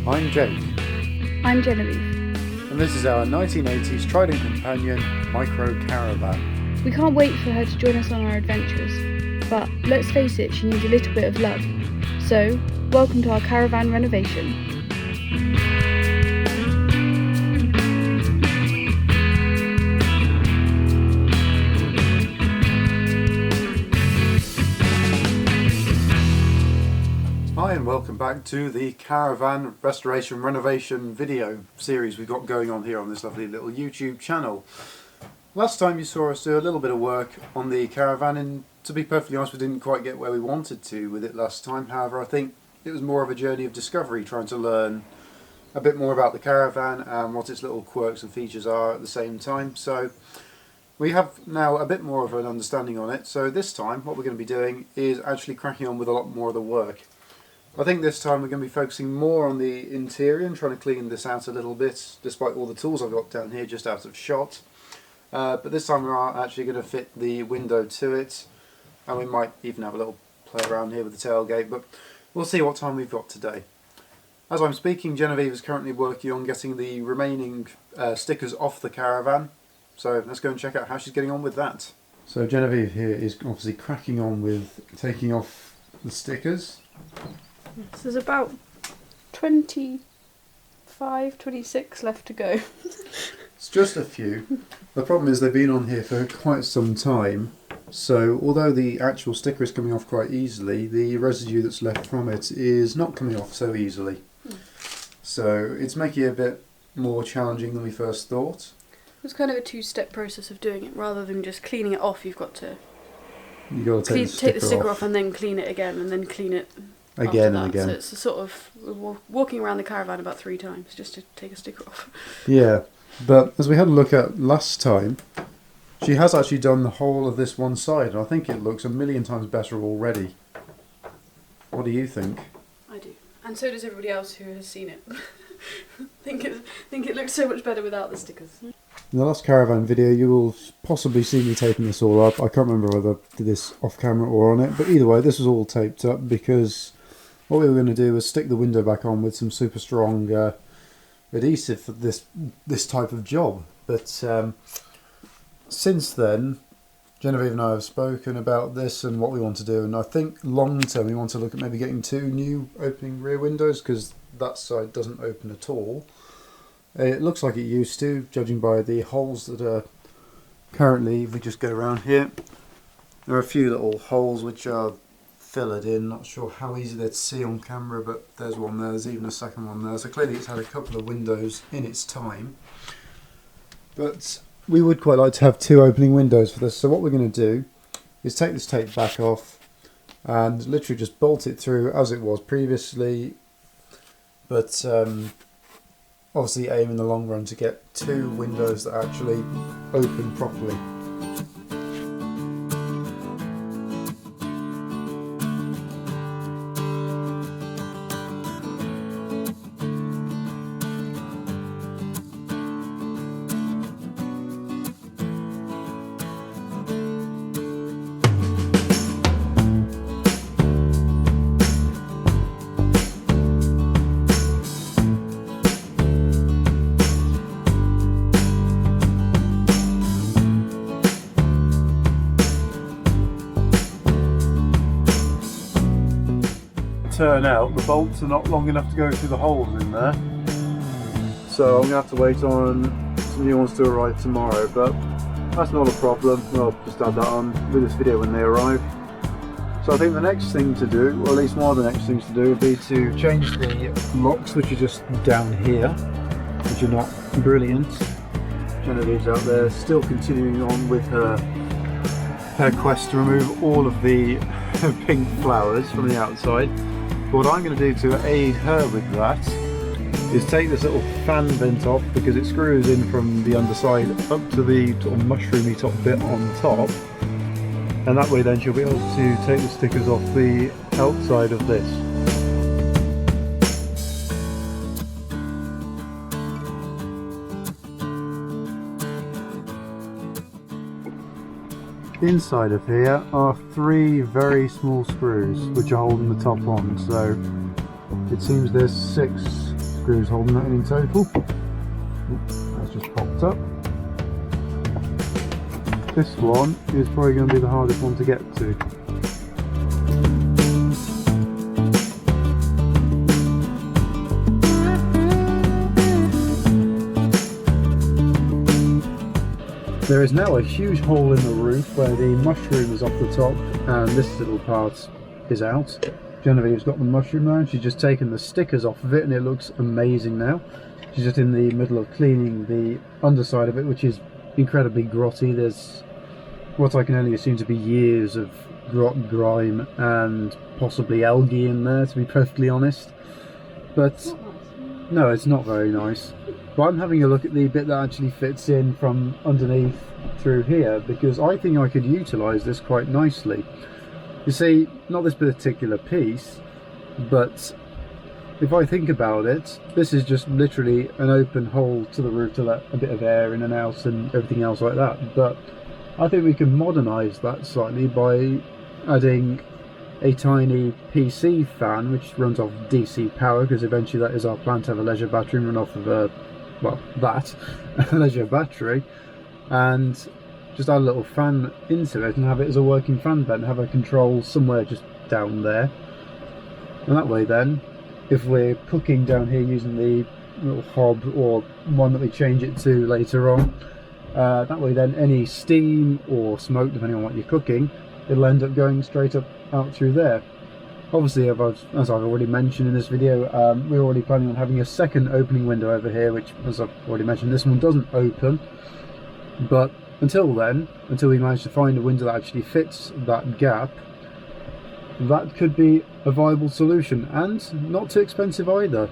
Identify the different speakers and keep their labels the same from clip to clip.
Speaker 1: I'm Jake.
Speaker 2: I'm Genevieve.
Speaker 1: And this is our 1980s Trident companion, Micro Caravan.
Speaker 2: We can't wait for her to join us on our adventures, but let's face it, she needs a little bit of love. So, welcome to our caravan renovation.
Speaker 1: Hi and welcome back to the Caravan Restoration Renovation video series we've got going on here on this lovely little YouTube channel. Last time you saw us do a little bit of work on the caravan, and to be perfectly honest, we didn't quite get where we wanted to with it last time. However, I think it was more of a journey of discovery, trying to learn a bit more about the caravan and what its little quirks and features are at the same time. So we have now a bit more of an understanding on it. So this time what we're going to be doing is actually cracking on with a lot more of the work. I think this time we're going to be focusing more on the interior and trying to clean this out a little bit, despite all the tools I've got down here just out of shot. But this time we are actually going to fit the window to it, and we might even have a little play around here with the tailgate, but we'll see what time we've got today. As I'm speaking, Genevieve is currently working on getting the remaining stickers off the caravan, so let's go and check out how she's getting on with that. So Genevieve here is obviously cracking on with taking off the stickers.
Speaker 2: So there's about 25, 26 left to go.
Speaker 1: It's just a few. The problem is they've been on here for quite some time, so although the actual sticker is coming off quite easily, the residue that's left from it is not coming off so easily. So it's making it a bit more challenging than we first thought.
Speaker 2: It was kind of a two-step process of doing it. Rather than just cleaning it off, you've got to
Speaker 1: take
Speaker 2: the sticker off and then clean it again and then clean it
Speaker 1: again and again.
Speaker 2: So it's a sort of walking around the caravan about 3 times just to take a sticker off.
Speaker 1: Yeah, but as we had a look at last time, she has actually done the whole of this one side, and I think it looks a million times better already. What do you think?
Speaker 2: I do, and so does everybody else who has seen it. think it looks so much better without the stickers.
Speaker 1: In the last caravan video you will possibly see me taping this all up. I can't remember whether I did this off camera or on it, but either way this was all taped up because what we were going to do was stick the window back on with some super strong adhesive for this type of job. But since then Genevieve and I have spoken about this and what we want to do, and I think long term we want to look at maybe getting 2 new opening rear windows, because that side doesn't open at all. It looks like it used to, judging by the holes that are currently, if we just go around here, there are a few little holes which are filled in. Not sure how easy they'd see on camera, but there's one there, there's even a second one there, so clearly it's had a couple of windows in its time. But we would quite like to have 2 opening windows for this, so what we're going to do is take this tape back off and literally just bolt it through as it was previously, but obviously aim in the long run to get 2 windows that actually open properly. Turn out the bolts are not long enough to go through the holes in there, so I'm going to have to wait on some new ones to arrive tomorrow, but that's not a problem. We'll just add that on with this video when they arrive. So I think the next thing to do, or at least one of the next things to do, would be to change the locks, which are just down here, which are not brilliant. Genevieve's out there still continuing on with her quest to remove all of the pink flowers from the outside. What I'm going to do to aid her with that is take this little fan vent off, because it screws in from the underside up to the sort of mushroomy top bit on top, and that way then she'll be able to take the stickers off the outside of this. Inside of here are 3 very small screws which are holding the top on, so it seems there's 6 screws holding that in total. That's just popped up. This one is probably going to be the hardest one to get to. There is now a huge hole in the roof where the mushroom is off the top and this little part is out. Genevieve's got the mushroom now and she's just taken the stickers off of it and it looks amazing now. She's just in the middle of cleaning the underside of it, which is incredibly grotty. There's what I can only assume to be years of grot, grime and possibly algae in there, to be perfectly honest. But no, it's not very nice. But I'm having a look at the bit that actually fits in from underneath through here, because I think I could utilise this quite nicely. You see, not this particular piece, but if I think about it, this is just literally an open hole to the roof to let a bit of air in and out and everything else like that. But I think we can modernise that slightly by adding a tiny PC fan which runs off DC power, because eventually that is our plan, to have a leisure battery and run off of a, well, that, a leisure battery, and just add a little fan into it and have it as a working fan vent, have a control somewhere just down there. And that way then, if we're cooking down here using the little hob or one that we change it to later on, that way then any steam or smoke, depending on what you're cooking, it'll end up going straight up out through there. Obviously, as I've already mentioned in this video, we're already planning on having a second opening window over here, which, as I've already mentioned, this one doesn't open. But until then, until we manage to find a window that actually fits that gap, that could be a viable solution, and not too expensive either.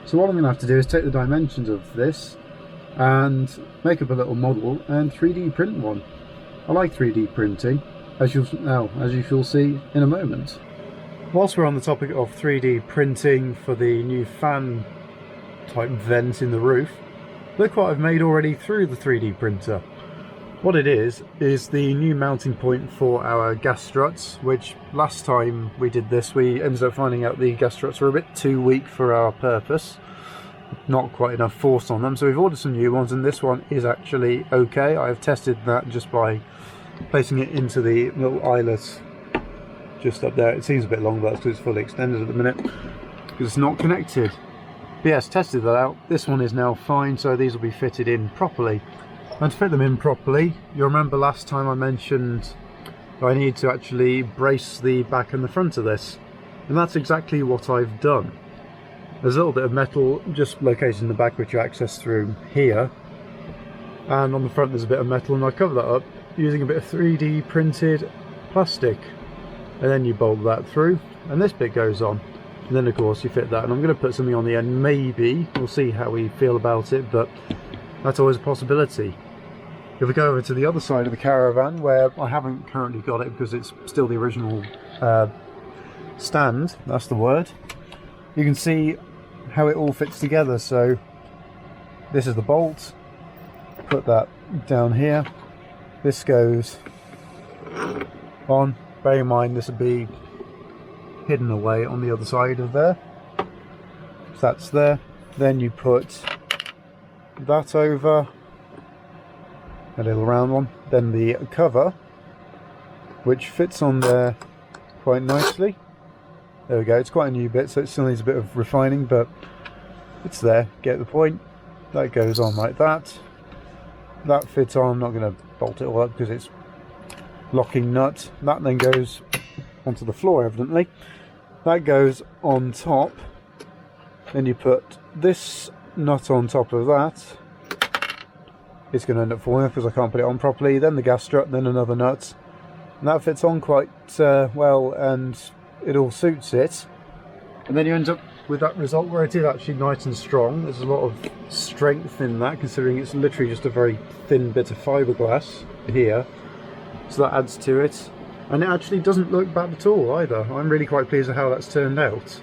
Speaker 1: So what I'm going to have to do is take the dimensions of this and make up a little model and 3D print one. I like 3D printing, as you shall see in a moment. Whilst we're on the topic of 3D printing for the new fan type vent in the roof, look what I've made already through the 3D printer. What it is the new mounting point for our gas struts, which last time we did this we ended up finding out the gas struts were a bit too weak for our purpose. Not quite enough force on them, so we've ordered some new ones, and this one is actually okay. I've tested that just by placing it into the little eyelet just up there. It seems a bit long, but that's because it's fully extended at the minute, because it's not connected. But yes, tested that out. This one is now fine, so these will be fitted in properly. And to fit them in properly, you'll remember last time I mentioned I need to actually brace the back and the front of this, and that's exactly what I've done. There's a little bit of metal just located in the back which you access through here, and on the front there's a bit of metal, and I cover that up using a bit of 3D printed plastic, and then you bolt that through and this bit goes on, and then of course you fit that, and I'm going to put something on the end, maybe, we'll see how we feel about it, but that's always a possibility. If we go over to the other side of the Caravan, where I haven't currently got it because it's still the original stand, that's the word, you can see how it all fits together. So this is the bolt, put that down here, this goes on, bearing in mind this would be hidden away on the other side of there, so that's there. Then you put that over, a little round one, then the cover which fits on there quite nicely. There we go, it's quite a new bit, so it still needs a bit of refining, but it's there, get the point. That goes on like that. That fits on, I'm not going to bolt it all up because it's locking nut. That then goes onto the floor evidently. That goes on top. Then you put this nut on top of that. It's going to end up falling off because I can't put it on properly. Then the gas strut, then another nut. And that fits on quite well, and it all suits it. And then you end up with that result where it is actually nice and strong. There's a lot of strength in that, considering it's literally just a very thin bit of fiberglass here. So that adds to it. And it actually doesn't look bad at all either. I'm really quite pleased with how that's turned out.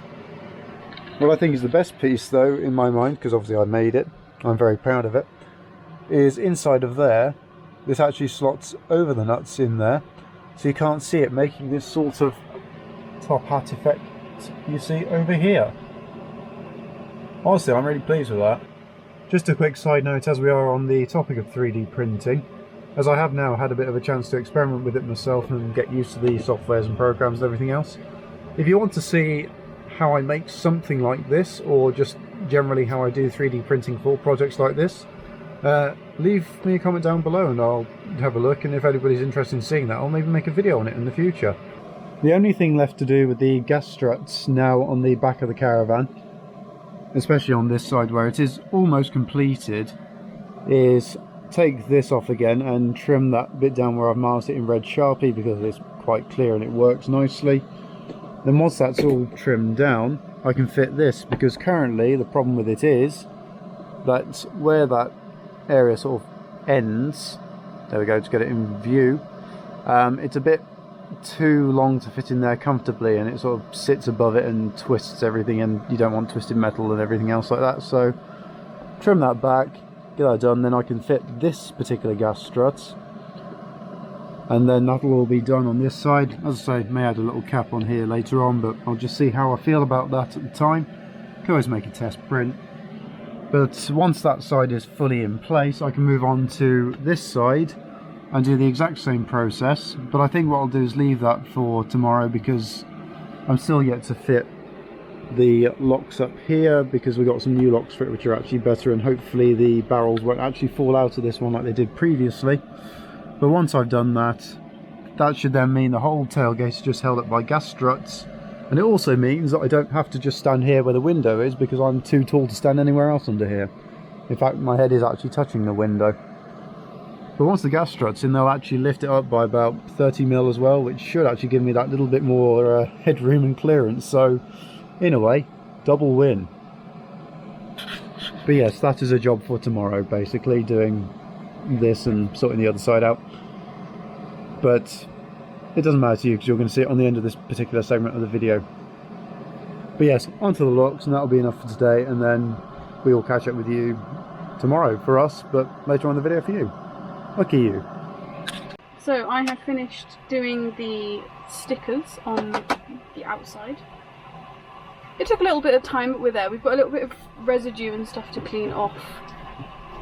Speaker 1: What I think is the best piece though, in my mind, because obviously I made it, I'm very proud of it, is inside of there, this actually slots over the nuts in there, so you can't see it, making this sort of top hat effect you see over here. Honestly, I'm really pleased with that. Just a quick side note as we are on the topic of 3D printing, as I have now had a bit of a chance to experiment with it myself and get used to the softwares and programs and everything else. If you want to see how I make something like this, or just generally how I do 3D printing for projects like this, leave me a comment down below and I'll have a look, and if anybody's interested in seeing that, I'll maybe make a video on it in the future. The only thing left to do with the gas struts now on the back of the Caravan, especially on this side where it is almost completed, is take this off again and trim that bit down where I've marked it in red Sharpie because it's quite clear and it works nicely. Then once that's all trimmed down, I can fit this, because currently the problem with it is that where that area sort of ends, there we go, to get it in view, it's a bit too long to fit in there comfortably, and it sort of sits above it and twists everything, and you don't want twisted metal and everything else like that. So trim that back, get that done, then I can fit this particular gas strut, and then that'll all be done on this side. As I say, may add a little cap on here later on, but I'll just see how I feel about that at the time. Can always make a test print. But once that side is fully in place, I can move on to this side and do the exact same process. But I think what I'll do is leave that for tomorrow, because I'm still yet to fit the locks up here, because we got some new locks for it which are actually better, and hopefully the barrels won't actually fall out of this one like they did previously. But once I've done that, that should then mean the whole tailgate is just held up by gas struts. And it also means that I don't have to just stand here where the window is, because I'm too tall to stand anywhere else under here. In fact, my head is actually touching the window. But once the gas strut's in, they'll actually lift it up by about 30mm as well, which should actually give me that little bit more headroom and clearance. So, in a way, double win. But yes, that is a job for tomorrow, basically, doing this and sorting the other side out. But it doesn't matter to you, because you're going to see it on the end of this particular segment of the video. But yes, onto the locks, and that'll be enough for today, and then we will catch up with you tomorrow for us, but later on in the video for you. Lucky you.
Speaker 2: So I have finished doing the stickers on the outside. It took a little bit of time, but we're there. We've got a little bit of residue and stuff to clean off,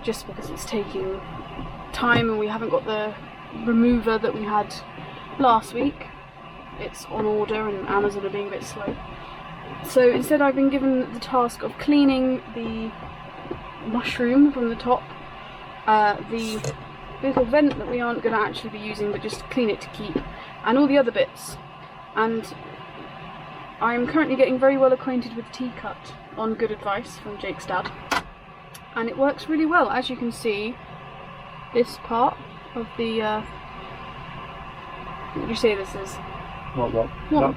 Speaker 2: just because it's taking time and we haven't got the remover that we had last week. It's on order and Amazon are being a bit slow. So instead I've been given the task of cleaning the mushroom from the top, the little vent that we aren't going to actually be using, but just clean it to keep, and all the other bits. And I'm currently getting very well acquainted with T-cut on good advice from Jake's dad, and it works really well. As you can see, this part of the what would you say this is? What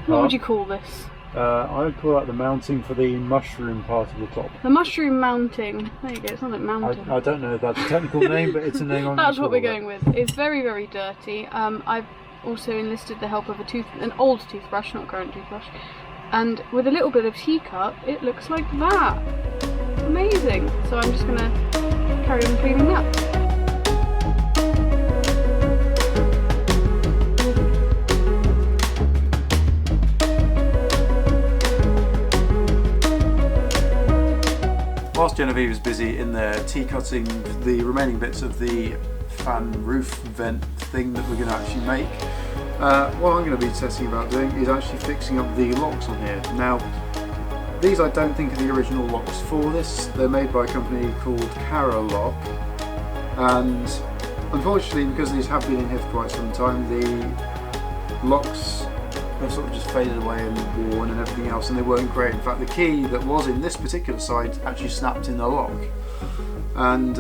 Speaker 2: would you call this?
Speaker 1: I would call that the mounting for the mushroom part of the top.
Speaker 2: The mushroom mounting. There you go, it's not like mounting.
Speaker 1: I don't know if that's a technical name, but it's a name I'm
Speaker 2: That's what we're going with. It's very, very dirty. I've also enlisted the help of an old toothbrush, not current toothbrush, and with a little bit of T-cut, it looks like that. Amazing. So I'm just going to carry on cleaning that.
Speaker 1: Whilst Genevieve is busy in there T-cutting the remaining bits of the fan roof vent thing that we're going to actually make, what I'm going to be testing about doing is actually fixing up the locks on here. Now, these I don't think are the original locks for this. They're made by a company called Caravan, and unfortunately, because these have been in here for quite some time, the locks have sort of just faded away and worn and everything else, and they weren't great. In fact, the key that was in this particular side actually snapped in the lock, and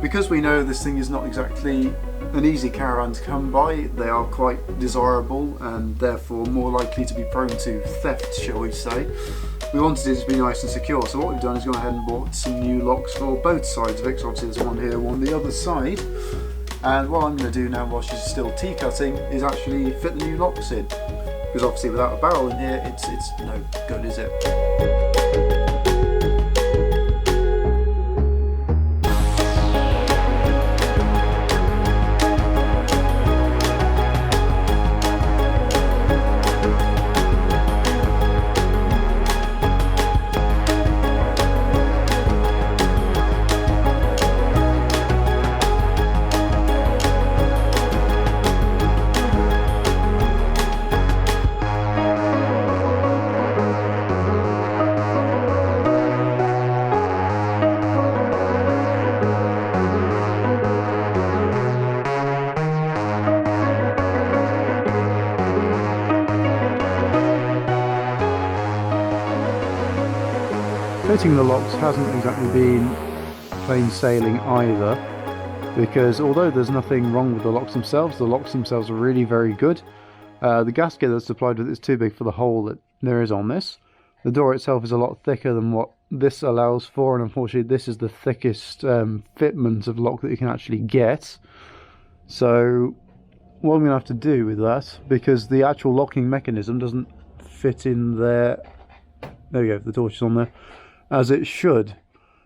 Speaker 1: because we know this thing is not exactly an easy Caravan to come by, they are quite desirable and therefore more likely to be prone to theft, shall we say. We wanted it to be nice and secure, so what we've done is gone ahead and bought some new locks for both sides of it. So obviously there's one here, one the other side. And what I'm going to do now while she's still T-cutting is actually fit the new locks in, because obviously without a barrel in here it's no good, is it? Fitting the locks hasn't exactly been plain sailing either, because although there's nothing wrong with the locks themselves are really very good. The gasket that's supplied with it is too big for the hole that there is on this. The door itself is a lot thicker than what this allows for, and unfortunately this is the thickest fitment of lock that you can actually get. So what I'm going to have to do with that, because the actual locking mechanism doesn't fit in there, there we go, the torch is on there, as it should.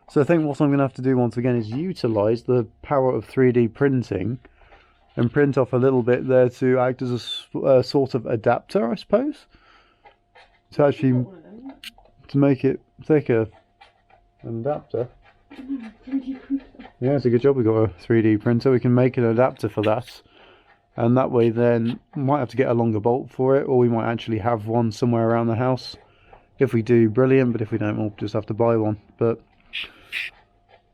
Speaker 1: So I think what I'm going to have to do once again is utilise the power of 3D printing and print off a little bit there to act as a sort of adapter, I suppose, to actually to make it thicker. An adapter. Yeah, it's a good job we got a 3D printer. We can make an adapter for that, and that way then we might have to get a longer bolt for it, or we might actually have one somewhere around the house. If we do, brilliant, but if we don't, we'll just have to buy one. But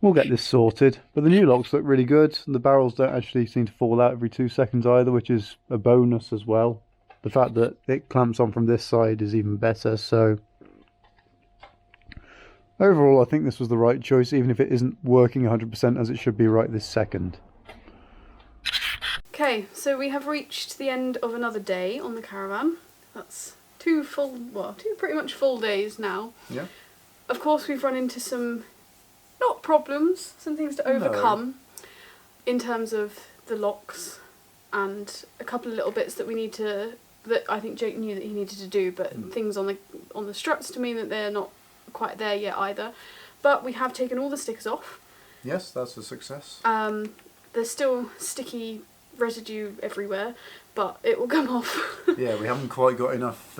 Speaker 1: we'll get this sorted. But the new locks look really good. The barrels don't actually seem to fall out every 2 seconds either, which is a bonus as well. The fact that it clamps on from this side is even better. So overall, I think this was the right choice, even if it isn't working 100% as it should be right this second.
Speaker 2: Okay, so we have reached the end of another day on the caravan. That's two pretty much full days now.
Speaker 1: Yeah.
Speaker 2: Of course, we've run into some, not problems, some things to overcome in terms of the locks and a couple of little bits that we need to, that I think Jake knew that he needed to do, but things on the struts to mean that they're not quite there yet either. But we have taken all the stickers off.
Speaker 1: Yes, that's a success.
Speaker 2: There's still sticky residue everywhere, but it will come off.
Speaker 1: Yeah, we haven't quite got enough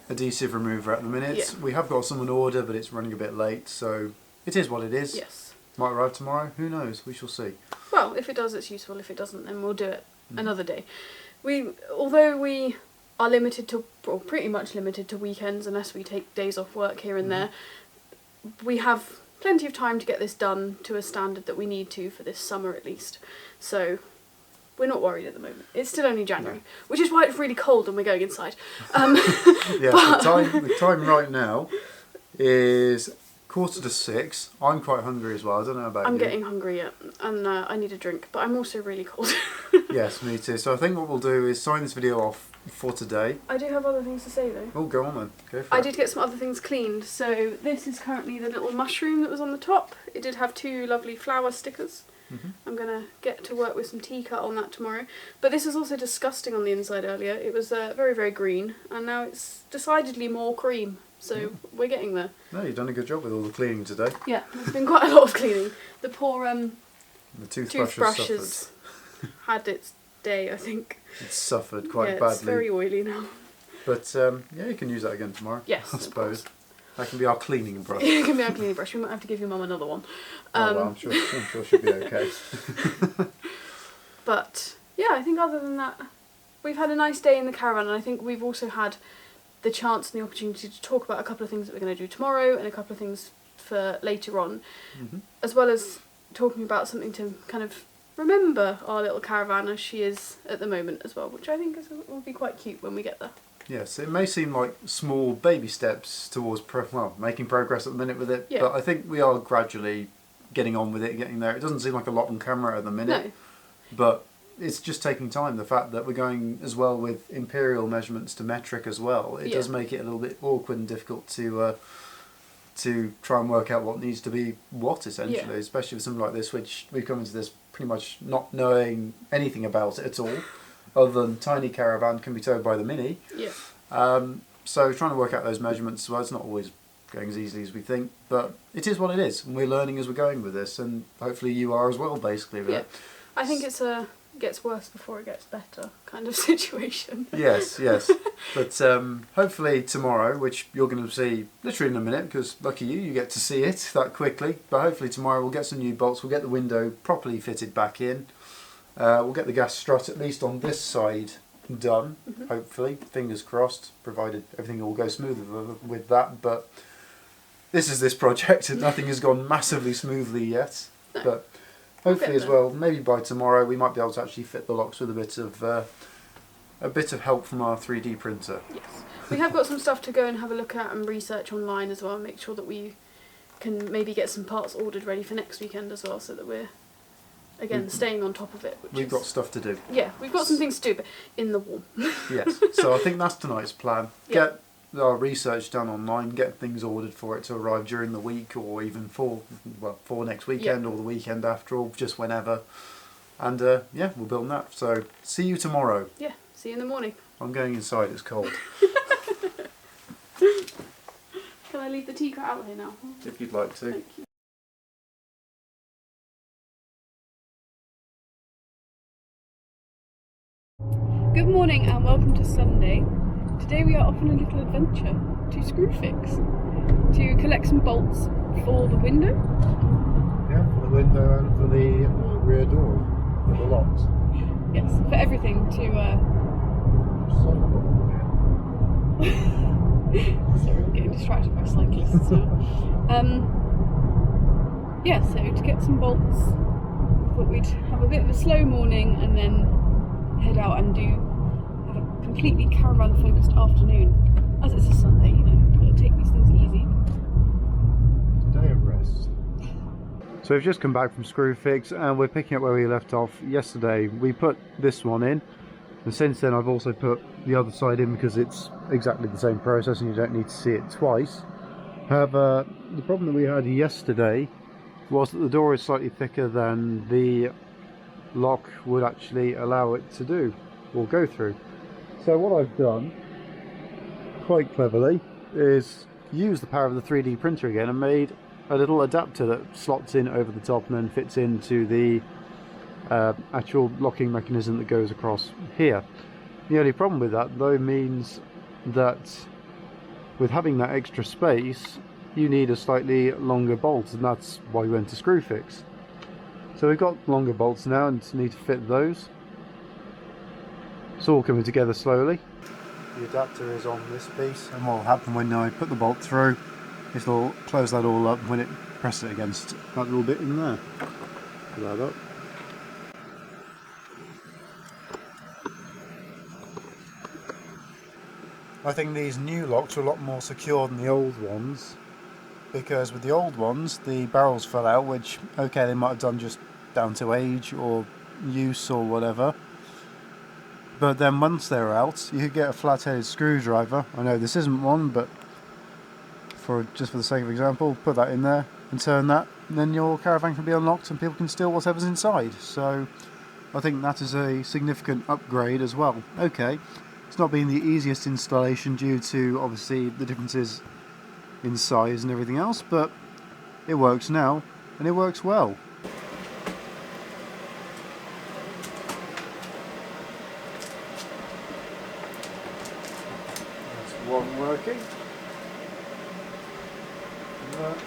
Speaker 1: adhesive remover at the minute. Yeah. We have got some on order, but it's running a bit late, so it is what it is.
Speaker 2: Yes.
Speaker 1: Might arrive tomorrow, who knows, we shall see.
Speaker 2: Well, if it does, it's useful. If it doesn't, then we'll do it another day. Although we are limited to, or pretty much limited to weekends, unless we take days off work here and there, we have plenty of time to get this done to a standard that we need to for this summer at least. So we're not worried at the moment. It's still only January, which is why it's really cold and we're going inside.
Speaker 1: Yeah, the time right now is 5:45. I'm quite hungry as well. I don't know about you.
Speaker 2: I'm getting hungry, yeah, and I need a drink, but I'm also really cold.
Speaker 1: Yes, me too. So I think what we'll do is sign this video off for today.
Speaker 2: I do have other things to say though.
Speaker 1: Oh, go on then. Go for it.
Speaker 2: I did get some other things cleaned. So this is currently the little mushroom that was on the top. It did have 2 lovely flower stickers. I'm going to get to work with some tea cut on that tomorrow. But this was also disgusting on the inside earlier. It was very, very green, and now it's decidedly more cream. So we're getting there.
Speaker 1: No, you've done a good job with all the cleaning today.
Speaker 2: Yeah, there's been quite a lot of cleaning. The poor
Speaker 1: the toothbrushes
Speaker 2: had its day, I think.
Speaker 1: It's suffered quite badly.
Speaker 2: It's very oily now.
Speaker 1: But yeah, you can use that again tomorrow.
Speaker 2: Yes,
Speaker 1: I suppose. That can be our cleaning brush.
Speaker 2: It can be our cleaning brush. We might have to give your mum another one.
Speaker 1: Oh, well, I'm sure she'll be okay.
Speaker 2: But yeah, I think other than that, we've had a nice day in the caravan, and I think we've also had the chance and the opportunity to talk about a couple of things that we're going to do tomorrow and a couple of things for later on, as well as talking about something to kind of remember our little caravan as she is at the moment as well, which I think will be quite cute when we get there.
Speaker 1: Yes, it may seem like small baby steps towards making progress at the minute with it, but I think we are gradually getting on with it, getting there. It doesn't seem like a lot on camera at the minute, but it's just taking time. The fact that we're going as well with imperial measurements to metric as well, it does make it a little bit awkward and difficult to try and work out what needs to be what, essentially, especially with something like this, which we've come into this pretty much not knowing anything about it at all. Other than tiny caravan can be towed by the Mini. So trying to work out those measurements, well, it's not always going as easily as we think, but it is what it is, and we're learning as we're going with this, and hopefully you are as well, basically. With it.
Speaker 2: I think it's a gets worse before it gets better kind of situation.
Speaker 1: Yes. But hopefully tomorrow, which you're going to see literally in a minute, because lucky you get to see it that quickly, but hopefully tomorrow we'll get some new bolts, we'll get the window properly fitted back in. We'll get the gas strut at least on this side done, hopefully, fingers crossed, provided everything will go smoothly with that. But this is this project, and nothing has gone massively smoothly yet. No. But hopefully as well, maybe by tomorrow we might be able to actually fit the locks with a bit of help from our 3D printer.
Speaker 2: Yes, we have got some stuff to go and have a look at and research online as well, and make sure that we can maybe get some parts ordered ready for next weekend as well, so that we're again staying on top of it.
Speaker 1: We've got stuff to do.
Speaker 2: Yeah, we've got some things to do, but in the warm.
Speaker 1: Yes, so I think that's tonight's plan.
Speaker 2: Yeah.
Speaker 1: Get our research done online, get things ordered for it to arrive during the week, or even for next weekend, or the weekend after, or just whenever. And yeah, we'll build that. So see you tomorrow.
Speaker 2: Yeah, see you in the morning.
Speaker 1: I'm going inside, it's cold.
Speaker 2: Can I leave the tea out here now?
Speaker 1: If you'd like to.
Speaker 2: Thank you. Good morning and welcome to Sunday. Today we are off on a little adventure to Screwfix to collect some bolts for the window.
Speaker 1: Yeah, for the window and for the rear door, for the locks.
Speaker 2: Yes, for everything to... Sorry, I'm getting distracted by cyclists now. Yeah, so to get some bolts, thought we'd have a bit of a slow morning and then head out and have a completely caravan focused afternoon. As it's a Sunday, you know, gotta take these things easy.
Speaker 1: Day of rest. So we've just come back from Screwfix and we're picking up where we left off yesterday. We put this one in, and since then I've also put the other side in because it's exactly the same process and you don't need to see it twice. However, the problem that we had yesterday was that the door is slightly thicker than the lock would actually allow it to do or go through. So what I've done quite cleverly is use the power of the 3D printer again and made a little adapter that slots in over the top and then fits into the actual locking mechanism that goes across here. The only problem with that though means that with having that extra space you need a slightly longer bolt, and that's why we went to Screwfix. So we've got longer bolts now and need to fit those. It's all coming together slowly. The adapter is on this piece, and what will happen when I put the bolt through, it'll close that all up when it presses it against that little bit in there. Put that up. I think these new locks are a lot more secure than the old ones, because with the old ones the barrels fell out, which okay, they might have done just down to age or use or whatever, but then once they're out you could get a flat-headed screwdriver. I know this isn't one, but just for the sake of example, put that in there and turn that, and then your caravan can be unlocked and people can steal whatever's inside. So I think that is a significant upgrade as well. Okay, it's not been the easiest installation due to obviously the differences in size and everything else, but it works now and it works well. That's one working. And that.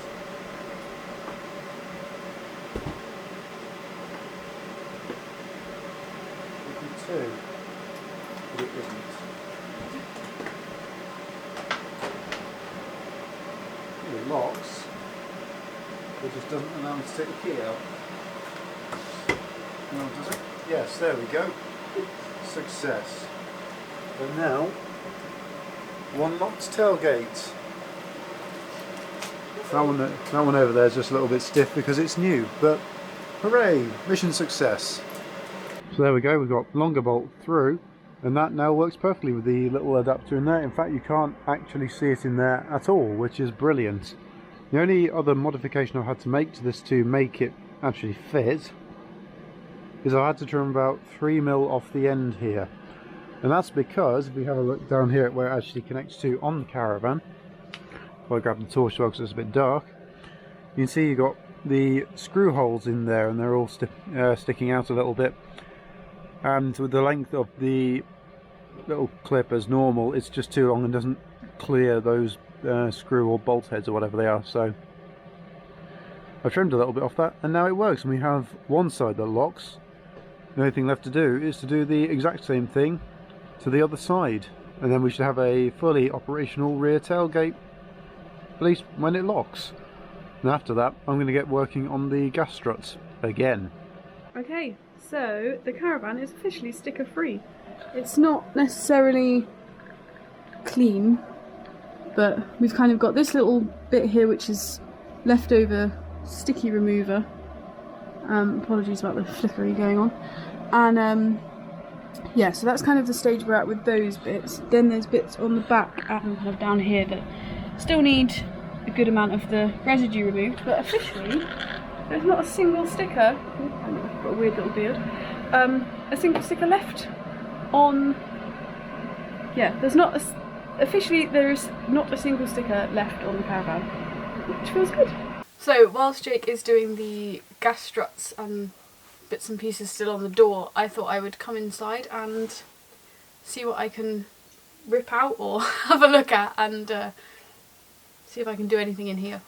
Speaker 1: Two. But it isn't. It locks, but just doesn't allow me to take the key out. No, does it? Yes, there we go. Success. And now, one locked tailgate. That one over there is just a little bit stiff because it's new, but hooray! Mission success. So there we go, we've got longer bolt through, and that now works perfectly with the little adapter in there. In fact, you can't actually see it in there at all, which is brilliant. The only other modification I've had to make to this to make it actually fit is I had to trim about 3mm off the end here. And that's because, if we have a look down here at where it actually connects to on the Caravan, if I grab the torch as well because it's a bit dark, you can see you've got the screw holes in there and they're all sticking out a little bit. And with the length of the little clip as normal, it's just too long and doesn't clear those screw or bolt heads or whatever they are. So I've trimmed a little bit off that and now it works, and we have one side that locks. The only thing left to do is to do the exact same thing to the other side, and then we should have a fully operational rear tailgate, at least when it locks. And after that I'm going to get working on the gas struts again.
Speaker 2: Okay, so the Caravan is officially sticker free. It's not necessarily clean, but we've kind of got this little bit here which is leftover sticky remover. Apologies about the flickery going on. And yeah, so that's kind of the stage we're at with those bits. Then there's bits on the back and kind of down here that still need a good amount of the residue removed, but officially there's not a single sticker. I've got a weird little beard. A single sticker left on. Yeah, officially there is not a single sticker left on the Caravan, which feels good. So whilst Jake is doing the gas struts and bits and pieces still on the door, I thought I would come inside and see what I can rip out or have a look at, and see if I can do anything in here.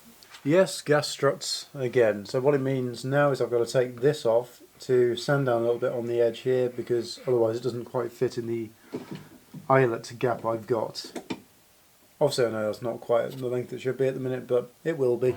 Speaker 1: Yes, gas struts again. So what it means now is I've got to take this off to sand down a little bit on the edge here, because otherwise it doesn't quite fit in the eyelet gap I've got. Obviously I know that's not quite the length it should be at the minute, but it will be.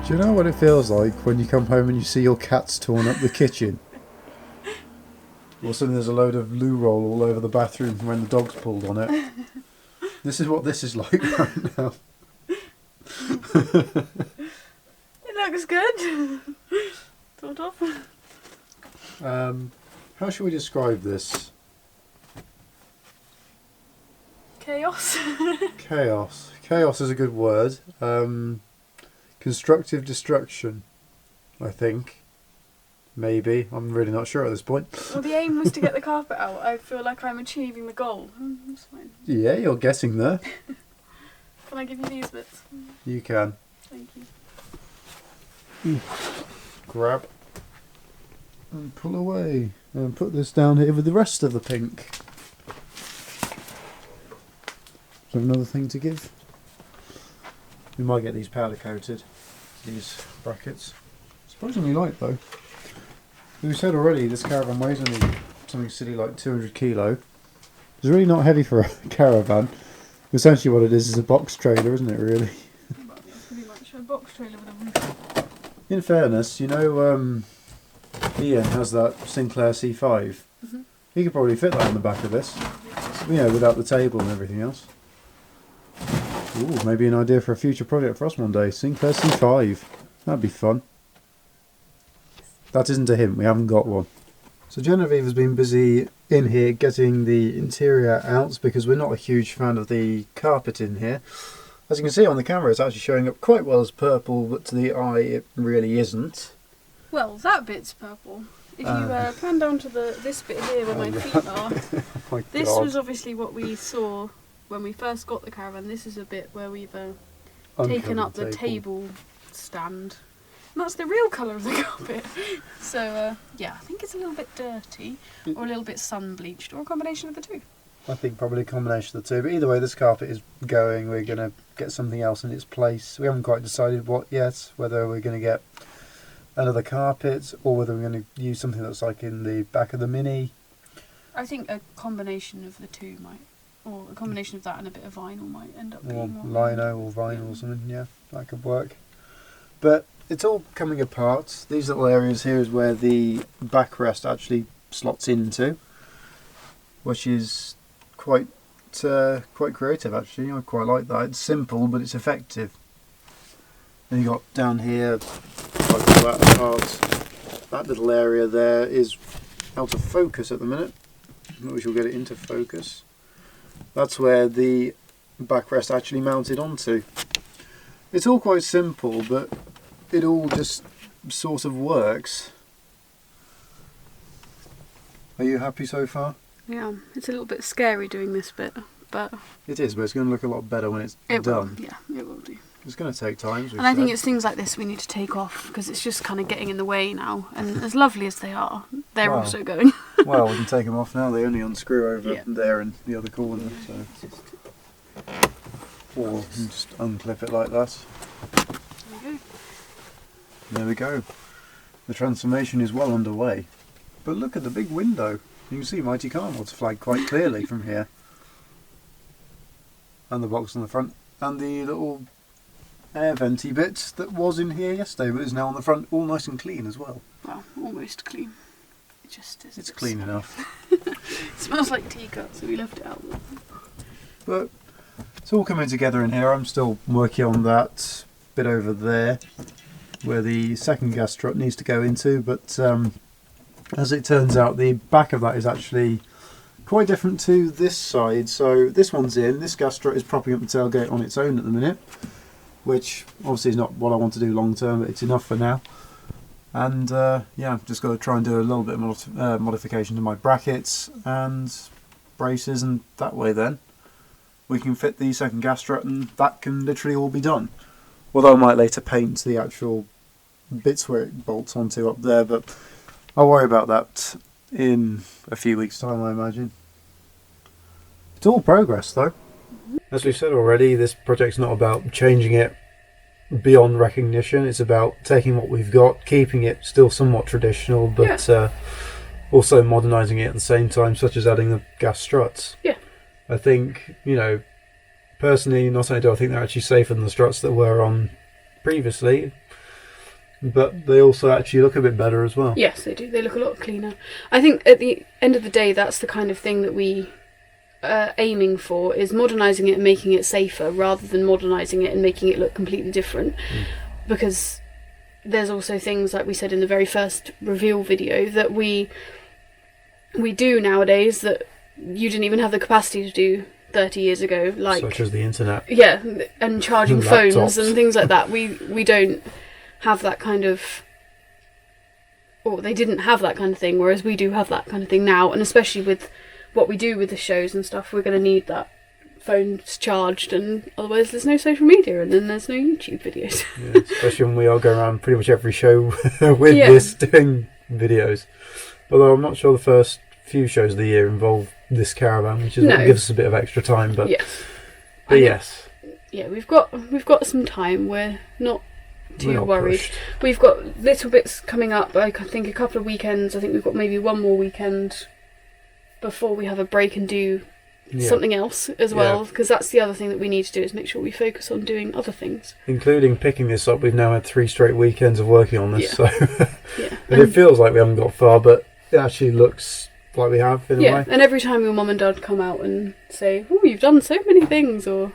Speaker 1: Do you know what it feels like when you come home and you see your cat's torn up the kitchen? Or suddenly there's a load of loo roll all over the bathroom from when the dog's pulled on it. This is what this is like right now.
Speaker 2: It looks good. Sort of.
Speaker 1: How should we describe this?
Speaker 2: Chaos.
Speaker 1: Chaos. Chaos is a good word. Constructive destruction, I think. Maybe. I'm really not sure at this point.
Speaker 2: Well, the aim was to get the carpet out. I feel like I'm achieving the goal. That's fine.
Speaker 1: Yeah, you're getting there.
Speaker 2: Can I give you these bits?
Speaker 1: You can.
Speaker 2: Thank you.
Speaker 1: Grab. And pull away. And put this down here with the rest of the pink. Is there another thing to give? We might get these powder coated, these brackets. Surprisingly light though. We said already this Caravan weighs only something silly like 200 kilo. It's really not heavy for a Caravan. Essentially what it is a box trailer, isn't it really?
Speaker 2: Well, yeah, pretty much a box trailer with a roof.
Speaker 1: In fairness, you know Ian has that Sinclair C5.
Speaker 2: Mm-hmm.
Speaker 1: He could probably fit that on the back of this. You know, without the table and everything else. Ooh, maybe an idea for a future project for us one day. Sinclair C5. That'd be fun. That isn't a hint, we haven't got one. So Genevieve has been busy in here getting the interior out because we're not a huge fan of the carpet in here. As you can see on the camera, it's actually showing up quite well as purple, but to the eye it really isn't.
Speaker 2: Well, that bit's purple. If you pan down to this bit here where my feet are,
Speaker 1: Oh
Speaker 2: this
Speaker 1: God.
Speaker 2: was obviously what we saw when we first got the Caravan. This is a bit where we've taken up the table stand. And that's the real colour of the carpet. So, yeah, I think it's a little bit dirty, or a little bit sun-bleached, or a combination of the two.
Speaker 1: I think probably a combination of the two. But either way, this carpet is going. We're going to get something else in its place. We haven't quite decided what yet, whether we're going to get another carpet, or whether we're going to use something that's like in the back of the Mini.
Speaker 2: I think a combination of the two might. Or a combination of that and a bit of vinyl might end up being
Speaker 1: Or
Speaker 2: more
Speaker 1: lino or vinyl or something, yeah, that could work. But it's all coming apart. These little areas here is where the backrest actually slots into, which is quite creative actually. I quite like that. It's simple but it's effective. Then you got down here, like all that part, that little area there is out of focus at the minute. We shall get it into focus. That's where the backrest actually mounted onto. It's all quite simple, but it all just sort of works. Are you happy so far?
Speaker 2: Yeah, it's a little bit scary doing this bit, but...
Speaker 1: It is, but it's going to look a lot better when it's done.
Speaker 2: Will, yeah, it will do.
Speaker 1: It's going to take time.
Speaker 2: And I think it's things like this we need to take off, because it's just kind of getting in the way now. And as lovely as they are, they're also going.
Speaker 1: Well, we can take them off now. They only unscrew over there and the other corner. So. Or just unclip it like that.
Speaker 2: There we go.
Speaker 1: There we go. The transformation is well underway. But look at the big window. You can see Mighty Car Mod's flag quite clearly from here. And the box on the front. And the little air venty bit that was in here yesterday but is now on the front, all nice and clean as well.
Speaker 2: Well, almost clean. It just is.
Speaker 1: It's clean enough.
Speaker 2: It smells like tea cut, so we left it out.
Speaker 1: But it's all coming together in here. I'm still working on that bit over there where the second gas strut needs to go into, but as it turns out, the back of that is actually quite different to this side. So this one's in. This gas strut is propping up the tailgate on its own at the minute, which obviously is not what I want to do long term, but it's enough for now. And yeah, I've just got to try and do a little bit of modification to my brackets and braces, and that way then we can fit the second gas strut and that can literally all be done. Although I might later paint the actual bits where it bolts onto up there, but I'll worry about that in a few weeks' time, I imagine. It's all progress though. As we've said already, this project's not about changing it beyond recognition. It's about taking what we've got, keeping it still somewhat traditional, but also modernising it at the same time, such as adding the gas struts.
Speaker 2: Yeah.
Speaker 1: I think, you know, personally, not only do I think they're actually safer than the struts that were on previously, but they also actually look a bit better as well.
Speaker 2: Yes, they do. They look a lot cleaner. I think at the end of the day, that's the kind of thing that we are aiming for, is modernising it and making it safer rather than modernising it and making it look completely different. Because there's also things, like we said in the very first reveal video, that we do nowadays that you didn't even have the capacity to do 30 years ago, like
Speaker 1: such as the internet.
Speaker 2: Yeah, and charging phones
Speaker 1: Laptops.
Speaker 2: and things like that. We don't have that kind of, or they didn't have that kind of thing, whereas we do have that kind of thing now. And especially with what we do with the shows and stuff, we're going to need that phones charged, and otherwise there's no social media and then there's no YouTube videos.
Speaker 1: Yeah, especially when we are going around pretty much every show with this doing videos. Although I'm not sure the first few shows of the year involve this caravan, which is what gives us a bit of extra time. But yes,
Speaker 2: we've got some time. We're not too worried.
Speaker 1: Pushed.
Speaker 2: We've got little bits coming up. Like I think a couple of weekends. I think we've got maybe one more weekend before we have a break and do something else as well. Because that's the other thing that we need to do, is make sure we focus on doing other things. Including
Speaker 1: picking this up, we've now had 3 straight weekends of working on this. So
Speaker 2: and
Speaker 1: it feels like we haven't got far, but it actually looks like we have in a way.
Speaker 2: And every time your mum and dad come out and say, "Oh, you've done so many things," or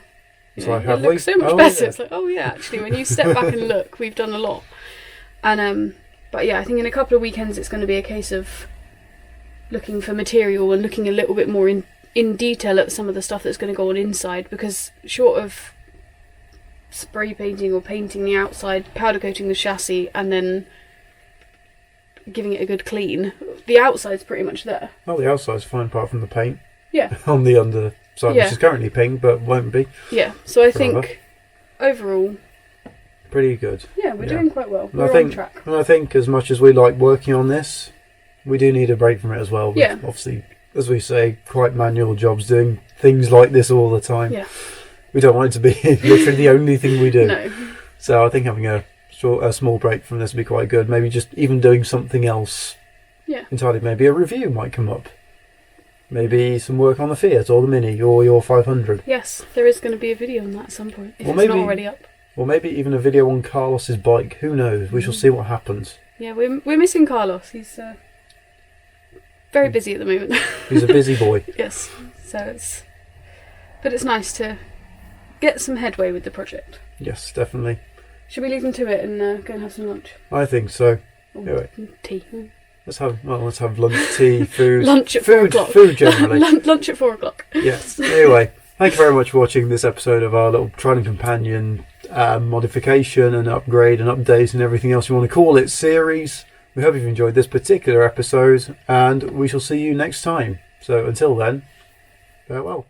Speaker 1: it's like,
Speaker 2: it looks so much better. It's like, oh yeah, actually, when you step back and look, we've done a lot. And but yeah, I think in a couple of weekends it's going to be a case of looking for material and looking a little bit more in detail at some of the stuff that's going to go on inside, because short of spray painting or painting the outside, powder coating the chassis, and then giving it a good clean, the outside's pretty much there.
Speaker 1: Well, the outside's fine apart from the paint.
Speaker 2: Yeah.
Speaker 1: On the underside, which is currently pink, but won't be.
Speaker 2: Yeah, so I think overall,
Speaker 1: pretty good.
Speaker 2: Yeah, we're doing quite well. We're on track.
Speaker 1: And I think as much as we like working on this, we do need a break from it as well.
Speaker 2: Yeah.
Speaker 1: Obviously, as we say, quite manual jobs, doing things like this all the time.
Speaker 2: Yeah.
Speaker 1: We don't want it to be literally the only thing we do.
Speaker 2: No.
Speaker 1: So I think having a small break from this would be quite good. Maybe just even doing something else.
Speaker 2: Yeah.
Speaker 1: Entirely. Maybe a review might come up. Maybe some work on the Fiat or the Mini or your 500.
Speaker 2: Yes, there is going to be a video on that at some point, if it's not already up.
Speaker 1: Or maybe even a video on Carlos's bike. Who knows? We shall see what happens.
Speaker 2: Yeah, we're missing Carlos. He's very busy at the moment.
Speaker 1: He's a busy boy.
Speaker 2: Yes. So but it's nice to get some headway with the project.
Speaker 1: Yes, definitely.
Speaker 2: Should we leave them to it and go and have some lunch?
Speaker 1: I think so.
Speaker 2: Or tea.
Speaker 1: Let's have lunch, tea, food.
Speaker 2: Lunch at 4 o'clock.
Speaker 1: Food generally.
Speaker 2: Lunch at 4 o'clock.
Speaker 1: Yes. Anyway, thank you very much for watching this episode of our little Trident Companion modification and upgrade and update and everything else you want to call it series. We hope you've enjoyed this particular episode, and we shall see you next time. So until then, farewell.